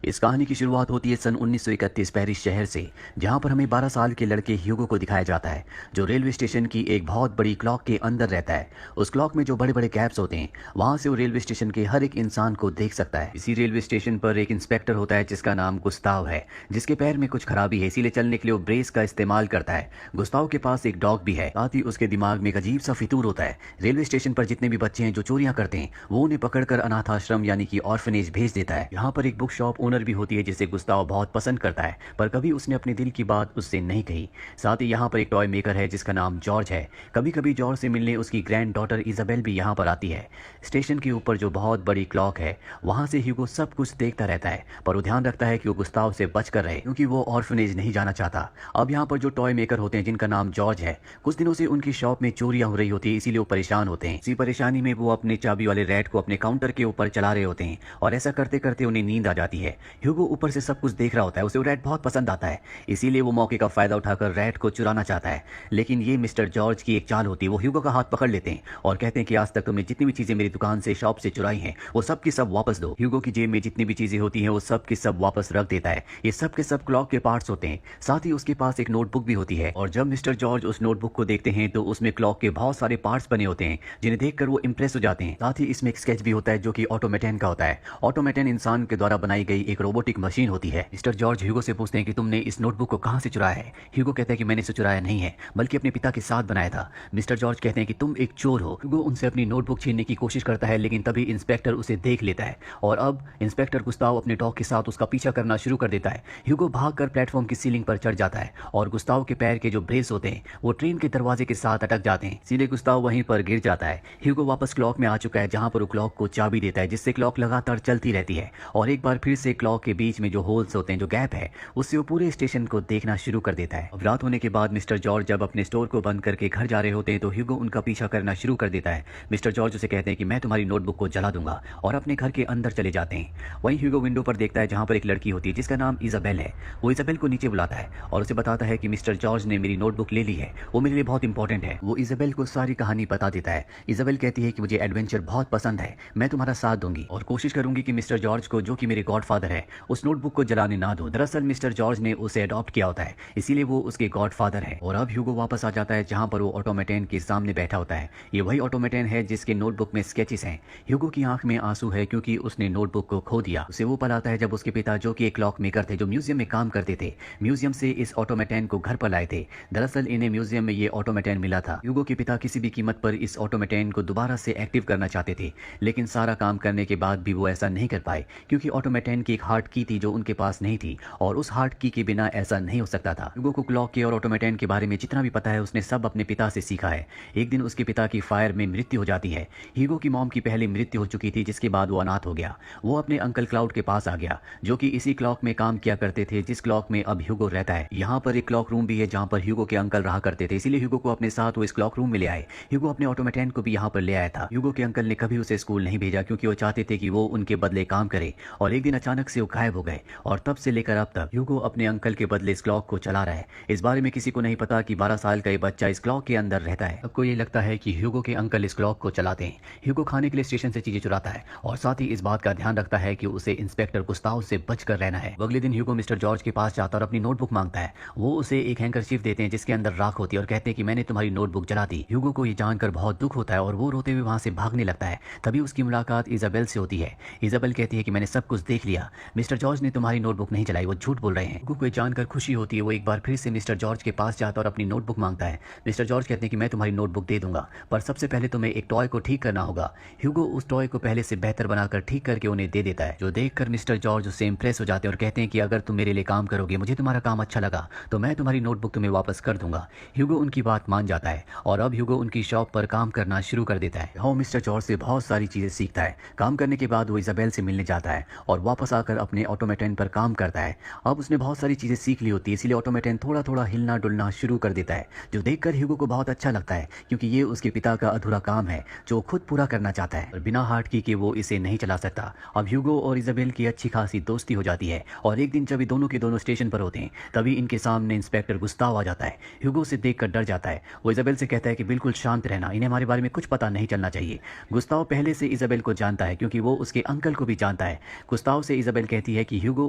इस कहानी की शुरुआत होती है सन 1931 पेरिस शहर से, जहां पर हमें 12 साल के लड़के ह्यूगो को दिखाया जाता है, जो रेलवे स्टेशन की एक बहुत बड़ी क्लॉक के अंदर रहता है। उस क्लॉक में जो बड़े बड़े गैप्स होते हैं, वहां से वो रेलवे स्टेशन के हर एक इंसान को देख सकता है। इसी रेलवे स्टेशन पर एक इंस्पेक्टर होता है जिसका नाम गुस्ताव है, जिसके पैर में कुछ खराबी है, इसीलिए चलने के लिए वो ब्रेस का इस्तेमाल करता है। गुस्ताव के पास एक डॉग भी है, साथ ही उसके दिमाग में एक अजीब सा फितूर होता है। रेलवे स्टेशन पर जितने भी बच्चे हैं जो चोरियां करते हैं, वो उन्हें पकड़कर अनाथ आश्रम यानी कि ऑर्फनेज भेज देता है। यहाँ पर एक बुक शॉप ओनर भी होती है जिसे गुस्ताव बहुत पसंद करता है, पर कभी उसने अपने दिल की बात उससे नहीं कही। साथ ही यहाँ पर एक टॉय मेकर है जिसका नाम जॉर्ज है। कभी कभी जॉर्ज से मिलने उसकी ग्रैंड डॉटर इजाबेल भी यहाँ पर आती है। स्टेशन के ऊपर जो बहुत बड़ी क्लॉक है, वहां से ह्यूगो सब कुछ देखता रहता है, पर वो ध्यान रखता है कि वो गुस्ताव से बच कर रहे, क्योंकि वो ऑर्फनेज नहीं जाना चाहता। अब यहाँ पर जो टॉय मेकर होते हैं जिनका नाम जॉर्ज है, कुछ दिनों से उनकी शॉप में चोरियां हो रही होती है, इसीलिए वो परेशान होते हैं। इसी परेशानी में वो अपने चाबी वाले रैट को अपने काउंटर के ऊपर चला रहे होते हैं, और ऐसा करते करते उन्हें नींद आ जाती है। ह्यूगो ऊपर से सब कुछ देख रहा होता है, उसे वो रैट बहुत पसंद आता है, इसीलिए वो मौके का फायदा उठाकर रैट को चुराना चाहता है। लेकिन ये मिस्टर जॉर्ज की एक चाल होती है। वो ह्यूगो का हाथ पकड़ लेते हैं और कहते हैं कि आज तक तुमने जितनी भी चीजें मेरी दुकान से, शॉप से चुराई हैं, वो सब की सब वापस दो। ह्यूगो की जेब में जितनी भी चीजें होती हैं, वो सब की सब वापस रख देता है। ये सब के सब क्लॉक के पार्ट्स होते हैं। साथ ही उसके पास एक नोटबुक भी होती है, और जब मिस्टर जॉर्ज उस नोटबुक को देखते हैं तो उसमें क्लॉक के बहुत सारे पार्ट्स बने होते हैं, जिन्हें देखकर वो इंप्रेस हो जाते हैं। साथ ही इसमें एक स्केच भी होता है जो कि ऑटोमेटन का होता है। ऑटोमेटन इंसान के द्वारा बनाई गई एक रोबोटिक मशीन होती है। मिस्टर जॉर्ज ह्यूगो से पूछते हैं कि तुमने इस नोटबुक को कहां से चुराया है। ह्यूगो कहता है कि मैंने इसे चुराया नहीं है, बल्कि अपने पिता के साथ बनाया था। मिस्टर जॉर्ज कहते हैं कि तुम एक चोर हो। ह्यूगो उनसे अपनी नोटबुक छीनने की कोशिश करता है, लेकिन तभी इंस्पेक्टर उसे देख लेता है, और अब इंस्पेक्टर गुस्ताव अपने डॉग के साथ उसका पीछा करना शुरू कर देता है। ह्यूगो भागकर प्लेटफॉर्म की सीलिंग पर चढ़ जाता है, और गुस्ताव के पैर के जो ब्रेस होते हैं वो ट्रेन के दरवाजे के साथ अटक जाते हैं, इसीलिए गुस्ताव वहीं पर गिर जाता है। ह्यूगो वापस क्लॉक में आ चुका है, जहां पर वो क्लॉक को चाबी देता है, जिससे क्लॉक लगातार चलती रहती है, और एक बार फिर से क्लॉक के बीच में जो होल्स होते हैं, जो गैप है, उससे वो पूरे स्टेशन को देखना शुरू कर देता है। अब रात होने के बाद मिस्टर जॉर्ज जब अपने स्टोर को बंद करके घर जा रहे होते हैं तो ह्यूगो उनका पीछा करना शुरू कर देता है। मिस्टर जॉर्ज उसे कहते हैं कि मैं तुम्हारी नोटबुक को जला दूंगा, और अपने घर के अंदर चले जाते हैं। वहीं ह्यूगो विंडो पर देखता है जहां पर एक लड़की होती है जिसका नाम इजाबेल है। वो इजाबेल को नीचे बुलाता है और उसे बताता है कि मिस्टर जॉर्ज ने मेरी नोटबुक ले ली है, वो मेरे लिए बहुत इंपॉर्टेंट है। वो इजाबेल को सारी कहानी बता देता है। इजाबेल कहती है कि मुझे एडवेंचर बहुत पसंद है, मैं तुम्हारा साथ दूंगी और कोशिश करूंगी कि मिस्टर जॉर्ज को, जो कि मेरे गॉडफादर है, उस नोटबुक को जलाने ना दो। दरअसल मिस्टर जॉर्ज ने उसे अडॉप्ट किया होता है, इसीलिए वो उसके गॉडफादर है। और अब ह्यूगो वापस आ जाता है जहां पर वो ऑटोमेटन के सामने बैठा होता है। ये वही ऑटोमेटन है जिसके नोटबुक में स्केचेस हैं। ह्यूगो की आंख में आंसू है क्योंकि उसने नोटबुक को खो दिया। उसे वो पल आता है जब उसके पिता, जो कि एक क्लॉक मेकर थे, जो म्यूजियम में काम करते थे, म्यूजियम से इस ऑटोमेटन को घर पर लाए थे। दरअसल इन्हें म्यूजियम में ये ऑटोमेटन मिला था। ह्यूगो के पिता किसी भी कीमत पर इस ऑटोमेटन को दोबारा से एक्टिव करना चाहते थे, लेकिन सारा काम करने के बाद भी वो ऐसा नहीं कर पाए, क्योंकि ऑटोमेटन की एक हार्ट की थी जो उनके पास नहीं थी, और उस हार्ट की के बिना ऐसा नहीं हो सकता था। ह्यूगो को क्लॉक के और ऑटोमेटन के बारे में जितना भी पता है, उसने सब अपने पिता से सीखा है। एक दिन उसके पिता की फायर में मृत्यु हो जाती है। ह्यूगो की मॉम की पहले मृत्यु हो चुकी थी, जिसके बाद वो अनाथ हो गया। वो अपने अंकल क्लाउड के पास आ गया, जो कि इसी क्लॉक में काम किया करते थे जिस क्लॉक में अब ह्यूगो रहता है। यहाँ पर एक क्लॉक रूम भी है जहाँ पर ह्यूगो के अंकल रहा करते थे, इसीलिए ह्यूगो को अपने साथ वो इस क्लॉक रूम में ले आए। ह्यूगो अपने ऑटोमेटन को भी यहाँ पर ले आया था। ह्यूगो के अंकल ने कभी उसे स्कूल नहीं भेजा, क्योंकि वो चाहते थे कि वो उनके बदले काम करे, और एक दिन अचानक से वो गायब हो गए, और तब से लेकर अब तक ह्यूगो अपने अंकल के बदले इस क्लॉक को चला रहा है। इस बारे में किसी को नहीं पता कि 12 साल का ये बच्चा इस क्लॉक के अंदर रहता है। सबको ये लगता है कि ह्यूगो के अंकल इस क्लॉक को चलाते हैं। ह्यूगो खाने के लिए स्टेशन से चीजें चुराता है, और साथ ही इस बात का ध्यान रखता है कि उसे इंस्पेक्टर गुस्ताव से बचकर रहना है। अगले दिन ह्यूगो मिस्टर जॉर्ज के पास जाता और अपनी नोटबुक मांगता है। वो उसे एक हैंकरचीफ देते हैं जिसके अंदर राख होती है, और कहते हैं कि मैंने तुम्हारी नोटबुक जला दी। ह्यूगो को ये जानकर बहुत दुख होता है, और वो रोते हुए वहां से भागने लगता है। तभी उसकी मुलाकात इजाबेल से होती है। इजाबेल कहती है कि मैंने सब कुछ देख लिया, मिस्टर जॉर्ज ने तुम्हारी नोटबुक नहीं जलाई, वो झूठ बोल रहे हैं। ह्यूगो को जानकर खुशी होती है। वो एक बार फिर से मिस्टर जॉर्ज के पास जाता और अपनी नोटबुक मांगता है। मिस्टर जॉर्ज कहते हैं कि मैं तुम्हारी नोटबुक दे दूंगा, पर सबसे पहले तुम्हें एक टॉय को ठीक करना होगा। ह्यूगो उस टॉय को पहले से बेहतर बनाकर ठीक करके उन्हें दे देता है, जो देखकर मिस्टर जॉर्ज उससे इंप्रेस हो जाते हैं और कहते हैं कि अगर तुम मेरे लिए काम करोगे, मुझे तुम्हारा काम अच्छा लगा, तो मैं तुम्हारी नोटबुक तुम्हें वापस कर दूंगा। ह्यूगो उनकी बात मान जाता है, और अब ह्यूगो उनकी शॉप पर काम करना शुरू कर देता है। वो मिस्टर जॉर्ज से बहुत सारी चीजें सीखता है। काम करने के बाद वो इजाबेल से मिलने जाता है, और वापस आकर अपने ऑटोमेटन पर काम करता है। अब उसने बहुत सारी चीजें सीख ली होती है, इसीलिए ऑटोमेटन थोड़ा थोड़ा हिलना डुलना शुरू कर देता है, जो देखकर ह्यूगो को बहुत अच्छा लगता है, क्योंकि ये उसके पिता का अधूरा काम है जो खुद पूरा करना चाहता है, और बिना हार्ट की के वो इसे नहीं चला सकता। अब ह्यूगो और इजाबेल की अच्छी खासी दोस्ती हो जाती है, और एक दिन जब ये दोनों के दोनों स्टेशन पर होते हैं, तभी इनके सामने इंस्पेक्टर गुस्ताव आ जाता है। ह्यूगो से देखकर डर जाता है। वो इजाबेल से कहता है कि बिल्कुल शांत रहना, इन्हें हमारे बारे में कुछ पता नहीं चलना चाहिए। गुस्ताव पहले से इजाबेल को जानता है, क्योंकि वो उसके अंकल को भी जानता है। गुस्ताव से इजाबेल इजाबेल कहती है कि ह्यूगो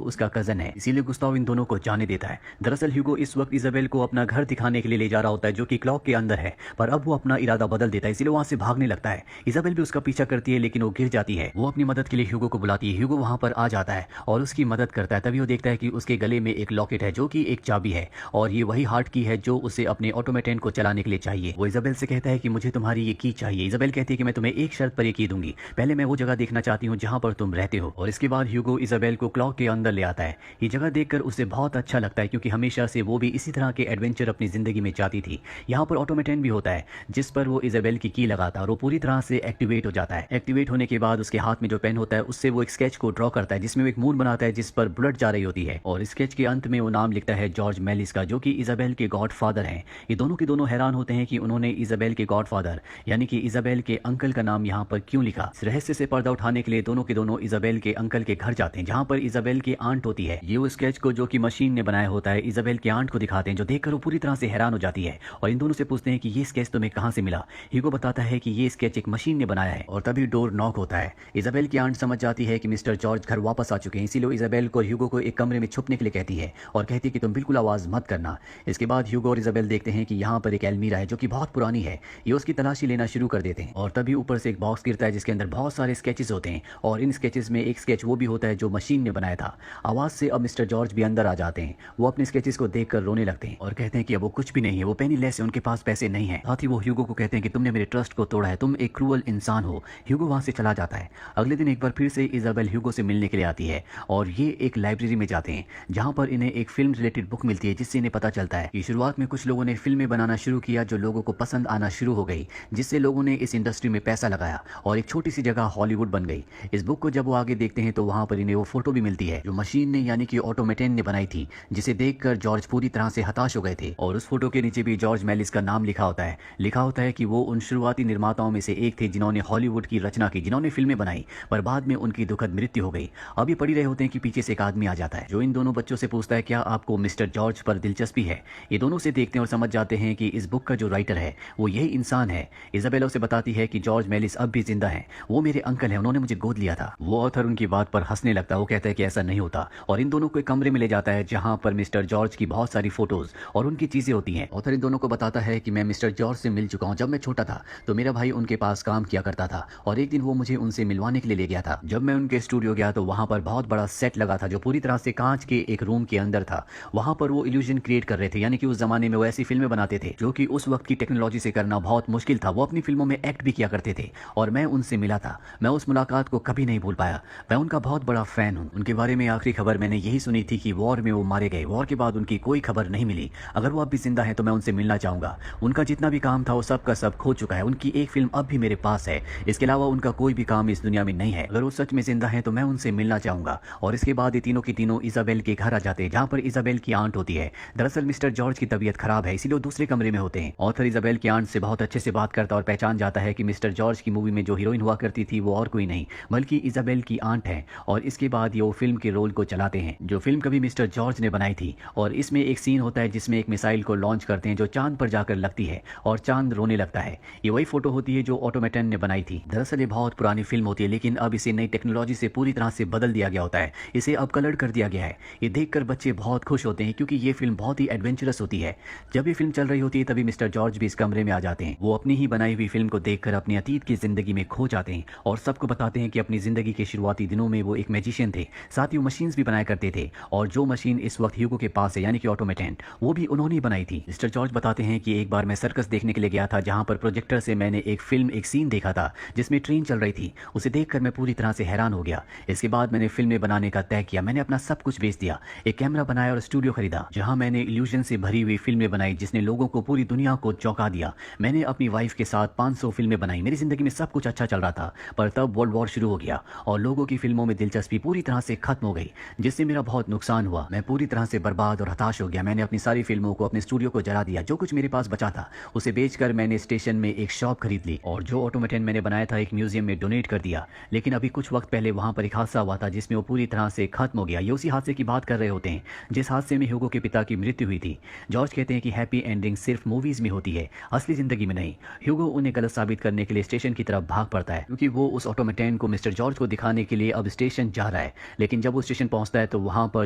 उसका कजन है, इसीलिए गुस्ताव इन दोनों को जाने देता है। दरअसल ह्यूगो इस वक्त इजाबेल को अपना घर दिखाने के लिए ले जा रहा होता है जो कि क्लॉक के अंदर है, पर अब वो अपना इरादा बदल देता है, इसीलिए वहां से भागने लगता है। इजाबेल भी उसका पीछा करती है लेकिन वो गिर जाती है। वो अपनी मदद के लिए ह्यूगो को बुलाती है। ह्यूगो वहां पर आ जाता है और उसकी मदद करता है। तभी वो देखता है कि उसके गले में एक लॉकेट है जो कि एक चाबी है और ये वही हार्ट की है जो उसे अपने ऑटोमेटन को चलाने के लिए चाहिए। वो इजाबेल से कहता है कि मुझे तुम्हारी ये की चाहिए। इजाबेल कहती है कि मैं तुम्हें एक शर्त पर ये की दूंगी, पहले मैं वो जगह देखना चाहती हूँ जहां पर तुम रहते हो। और इसके बाद ह्यूगो इजाबेल को क्लॉक के अंदर ले आता है। ये जगह देखकर उसे बहुत अच्छा लगता है क्योंकि हमेशा से वो भी इसी तरह के एडवेंचर अपनी जिंदगी में चाहती थी। यहाँ पर ऑटोमेटन भी होता है जिस पर वो इजाबेल की लगाता है और वो पूरी तरह से एक्टिवेट हो जाता है। एक्टिवेट होने के बाद उसके हाथ में जो पेन होता है उससे वो एक स्केच को ड्रॉ करता है जिसमें वो एक मून बनाता है जिस पर ब्लड जा रही होती है और स्केच के अंत में वो नाम लिखता है जॉर्ज मेलिस का, जो कि इजाबेल के गॉडफादर हैं। ये दोनों के दोनों हैरान होते हैं कि उन्होंने इजाबेल के गॉडफादर यानी कि इजाबेल के अंकल का नाम यहाँ पर क्यों लिखा। इस रहस्य से पर्दा उठाने के लिए दोनों के दोनों इजाबेल के अंकल के घर जाते हैं जहाँ पर इजाबेल की आंट होती है। ये वो स्केच को जो कि मशीन ने बनाया होता है इजाबेल की आंट को दिखाते हैं, जो देखकर वो पूरी तरह से हैरान हो जाती है और इन दोनों से पूछते हैं कि ये स्केच तुम्हें कहाँ से मिला। ह्यूगो बताता है कि ये स्केच एक मशीन ने बनाया है और तभी डोर नॉक होता है। इजाबेल की आंट समझ जाती है कि मिस्टर जॉर्ज घर वापस आ चुके हैं, इसीलिए इजाबेल को ह्यूगो को एक कमरे में छुपने के लिए कहती है और कहती है कि तुम बिल्कुल आवाज मत करना। इसके बाद ह्यूगो और इजाबेल देखते हैं कि यहाँ पर एक अलमीरा है जो कि बहुत पुरानी है। ये उसकी तलाशी लेना शुरू कर देते हैं और तभी ऊपर से एक बॉक्स गिरता है जिसके अंदर बहुत सारे स्केचेस होते हैं और इन स्केचेस में एक स्केच वो भी होता है जो मशीन ने बनाया था। आवाज से अब मिस्टर जॉर्ज भी अंदर आ जाते हैं। वो अपने स्केचेस को देखकर रोने लगते हैं और कहते हैं कि अब वो कुछ भी नहीं है, वो पेनीलेस है, उनके पास पैसे नहीं है। साथ ही वो ह्यूगो को कहते हैं कि तुमने मेरे ट्रस्ट को तोड़ा है, तुम एक क्रूअल इंसान हो। ह्यूगो वहां से चला जाता है। अगले दिन एक बार फिर से इजाबेल ह्यूगो से मिलने के लिए आती है और ये एक लाइब्रेरी में जाते हैं जहां पर इन्हें एक फिल्म रिलेटेड बुक मिलती है जिससे इन्हें पता चलता है कि शुरुआत में कुछ लोगों ने फिल्में बनाना शुरू किया जो लोगों को पसंद आना शुरू हो गई, जिससे लोगों ने इस इंडस्ट्री में पैसा लगाया और एक छोटी सी जगह हॉलीवुड बन गई। इस बुक को जब वो आगे देखते हैं तो वहां पर इन्हें वो फोटो भी मिलती है जो मशीन ने यानी कि ऑटोमेटन ने बनाई थी, जिसे देखकर जॉर्ज पूरी तरह से हताश हो गए थे। और उस फोटो के नीचे भी जॉर्ज मेलिस का नाम लिखा होता है। लिखा होता है कि वो उन शुरुआती निर्माताओं में से एक थे जिन्होंने हॉलीवुड की रचना की, जिन्होंने फिल्में बनाई, पर बाद में उनकी दुखद मृत्यु हो गई। अब ये पढ़ी रहे होते हैं कि पीछे से एक आदमी आ जाता है जो इन दोनों बच्चों से पूछता है क्या आपको मिस्टर जॉर्ज पर दिलचस्पी है। ये दोनों से देखते हैं और समझ जाते हैं कि इस बुक का जो राइटर है वो यही इंसान है। इजाबेला उसे बताती है कि जॉर्ज मेलिस अब भी जिंदा है, वो मेरे अंकल हैं, उन्होंने मुझे गोद लिया था। वो ऑथर उनकी बात पर हंसने लगता है। वो कहता है कि ऐसा नहीं होता और इन दोनों को एक कमरे में ले जाता है जहां पर मिस्टर जॉर्ज की बहुत सारी फोटोज और उनकी चीजें होती हैं। ऑथर इन दोनों को बताता है कि मैं मिस्टर जॉर्ज से मिल चुका हूं। जब मैं छोटा था तो मेरा भाई उनके पास काम किया करता था और एक दिन वो मुझे उनसे मिलवाने के लिए ले गया था। जब मैं उनके स्टूडियो गया तो वहां पर बहुत बड़ा सेट लगा था जो पूरी तरह से कांच के एक रूम के अंदर था। वहां पर वो इल्यूजन क्रिएट कर रहे थे, यानी कि उस जमाने में वो ऐसी फिल्में बनाते थे जो कि उस वक्त की टेक्नोलॉजी से करना बहुत मुश्किल था। वो अपनी फिल्मों में एक्ट भी किया करते थे और मैं उनसे मिला था। मैं उस मुलाकात को कभी नहीं भूल पाया। मैं उनका बहुत बड़ा फैन हूँ। उनके बारे में आखिरी खबर मैंने यही सुनी थी कि वॉर में वो मारे गए। वॉर के बाद उनकी कोई खबर नहीं मिली। अगर वो अब भी जिंदा है तो मैं उनसे मिलना चाहूंगा। उनका जितना भी काम था वो सब का सब खो चुका है। उनकी एक फिल्म अब भी मेरे पास है, इसके अलावा उनका कोई भी काम इस दुनिया में नहीं है। अगर वो सच में जिंदा है तो मैं उनसे मिलना चाहूंगा। और इसके बाद ये तीनों की तीनों इजाबेल के घर आ जाते हैं जहाँ पर इजाबेल की आंट होती है। दरअसल मिस्टर जॉर्ज की तबीयत खराब है, इसीलिए वो दूसरे कमरे में होते हैं। ऑथर इजाबेल की आंट से बहुत अच्छे से बात करता और पहचान जाता है कि मिस्टर जॉर्ज की मूवी में जो हीरोइन हुआ करती थी वो और कोई नहीं बल्कि इजाबेल की आंट है। और इसके बाद ये वो फिल्म के रोल को चलाते हैं जो फिल्म कभी मिस्टर जॉर्ज ने बनाई थी। और इसमें एक सीन होता है जिसमें एक मिसाइल को लॉन्च करते हैं जो चांद पर जाकर लगती है और चांद रोने लगता है। ये वही फोटो होती है जो ऑटोमेटन ने बनाई थी। दरअसल ये बहुत पुरानी फिल्म होती है लेकिन अब इसे नई टेक्नोलॉजी से पूरी तरह से बदल दिया गया होता है। इसे अब कलर कर दिया गया है। ये देखकर बच्चे बहुत खुश होते हैं क्योंकि ये फिल्म बहुत ही एडवेंचरस होती है। जब ये फिल्म चल रही होती है तभी मिस्टर जॉर्ज भी इस कमरे में आ जाते हैं। वो अपनी ही बनाई हुई फिल्म को देखकर अपनी अतीत की जिंदगी में खो जाते हैं और सबको बताते हैं कि अपनी जिंदगी के शुरुआती दिनों में वो एक मैजिशियन थे, साथ ही वो मशीन्स भी बनाया करते थे और जो मशीन इस वक्त ह्यूगो के पास है यानी कि ऑटोमेटन, वो भी उन्होंने ही बनाई थी। मिस्टर जॉर्ज बताते हैं कि एक बार मैं सर्कस देखने के लिए गया था जहां पर प्रोजेक्टर से मैंने एक सीन देखा था जिसमें ट्रेन चल रही थी। उसे देखकर मैं पूरी तरह से हैरान हो गया। इसके बाद मैंने फिल्में बनाने का तय किया। मैंने अपना सब कुछ बेच दिया, एक कैमरा बनाया और स्टूडियो खरीदा जहां मैंने इल्यूजन से भरी हुई फिल्में बनाई जिसने लोगों को पूरी दुनिया को चौंका दिया। मैंने अपनी वाइफ के साथ 500 फिल्में बनाई। मेरी जिंदगी में सब कुछ अच्छा चल रहा था, पर तब वर्ल्ड वॉर शुरू हो गया और लोगों की फिल्मों में दिलचस्पी पूरी तरह से खत्म हो गई, जिससे मेरा बहुत नुकसान हुआ। मैं पूरी तरह से बर्बाद और हताश हो गया। मैंने अपनी सारी फिल्मों को, अपने स्टूडियो को जला दिया। जो कुछ मेरे पास बचा था उसे बेचकर मैंने स्टेशन में एक शॉप खरीद ली और जो ऑटोमेटन मैंने बनाया था एक म्यूजियम में डोनेट कर दिया। लेकिन अभी कुछ वक्त पहले वहां पर एक हादसा हुआ था जिसमें वो पूरी तरह से खत्म हो गया। ये उसी हादसे की बात कर रहे होते हैं जिस हादसे में ह्यूगो के पिता की मृत्यु हुई थी। जॉर्ज कहते हैं कि हैप्पी एंडिंग सिर्फ मूवीज में होती है, असली जिंदगी में नहीं। ह्यूगो उन्हें गलत साबित करने के लिए स्टेशन की तरफ भाग पड़ता है क्योंकि वो उस ऑटोमेटन को मिस्टर जॉर्ज को दिखाने के लिए अब स्टेशन जा रहा रहा है। लेकिन जब वो स्टेशन पहुंचता है तो वहां पर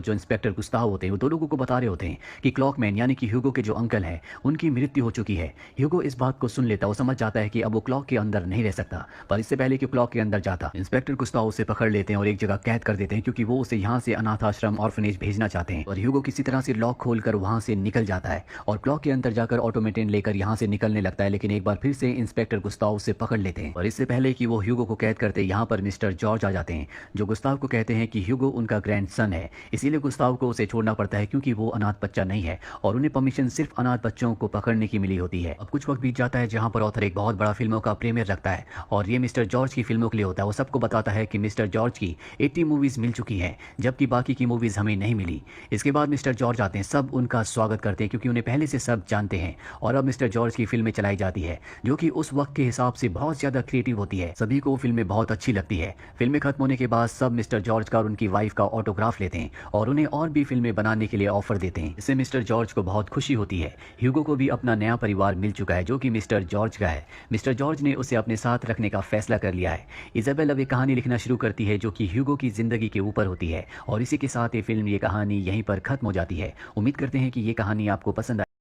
जो इंस्पेक्टर गुस्ताव होते हैं वो दो लोगों को बता रहे होते हैं कि क्लॉकमैन यानी कि ह्यूगो के जो अंकल हैं उनकी मृत्यु हो चुकी है। ह्यूगो इस बात को सुन लेता, वो समझ जाता है कि अब वो क्लॉक के अंदर नहीं रह सकता, पर इससे पहले कि क्लॉक के अंदर जाता इंस्पेक्टर गुस्ताव उसे पकड़ लेते हैं और एक जगह कैद कर देते हैं क्योंकि वो उसे यहाँ से अनाथ आश्रम ऑर्फनेज भेजना चाहते हैं। और ह्यूगो किसी तरह से लॉक खोलकर वहां से निकल जाता है और क्लॉक के अंदर जाकर ऑटोमेटेन लेकर यहाँ से निकलने लगता है। लेकिन एक बार फिर से इंस्पेक्टर गुस्ताव उसे पकड़ लेते हैं और इससे पहले कि वो ह्यूगो को कैद करते यहाँ पर मिस्टर जॉर्ज आ जाते हैं जो गुस्ताव को कहते हैं कि ह्यूगो उनका ग्रैंडसन है, इसीलिए गुस्ताव को उसे छोड़ना पड़ता है क्योंकि वो अनाथ बच्चा नहीं है और उन्हें परमिशन सिर्फ अनाथ बच्चों को पकड़ने की मिली होती है। अब कुछ वक्त बीत जाता है जहां पर ऑथर एक बहुत बड़ा फिल्मों का प्रीमियर रखता है और ये मिस्टर जॉर्ज की फिल्मों के लिए होता है। वो सबको बताता है कि मिस्टर जॉर्ज की 80 मूवीज मिल चुकी हैं जबकि बाकी की मूवीज हमें नहीं मिली। इसके बाद मिस्टर जॉर्ज आते हैं, सब उनका स्वागत करते हैं क्योंकि उन्हें पहले से सब जानते हैं और अब मिस्टर जॉर्ज की फिल्में चलाई जाती है जो कि उस वक्त के हिसाब से बहुत ज्यादा क्रिएटिव होती है। सभी को फिल्में बहुत अच्छी लगती है। फिल्में खत्म होने के बाद सब मिस्टर जॉर्ज का और उनकी वाइफ का ऑटोग्राफ लेते हैं और उन्हें और भी फिल्में बनाने के लिए ऑफर देते हैं। इससे मिस्टर जॉर्ज को बहुत खुशी होती है। ह्यूगो को भी अपना नया परिवार मिल चुका है जो कि मिस्टर जॉर्ज का है। मिस्टर जॉर्ज ने उसे अपने साथ रखने का फैसला कर लिया है। इजाबेल अब एक कहानी लिखना शुरू करती है जो कि ह्यूगो की जिंदगी के ऊपर होती है और इसी के साथ ये फिल्म, ये कहानी यहीं पर खत्म हो जाती है। उम्मीद करते हैं कि ये कहानी आपको पसंद आए।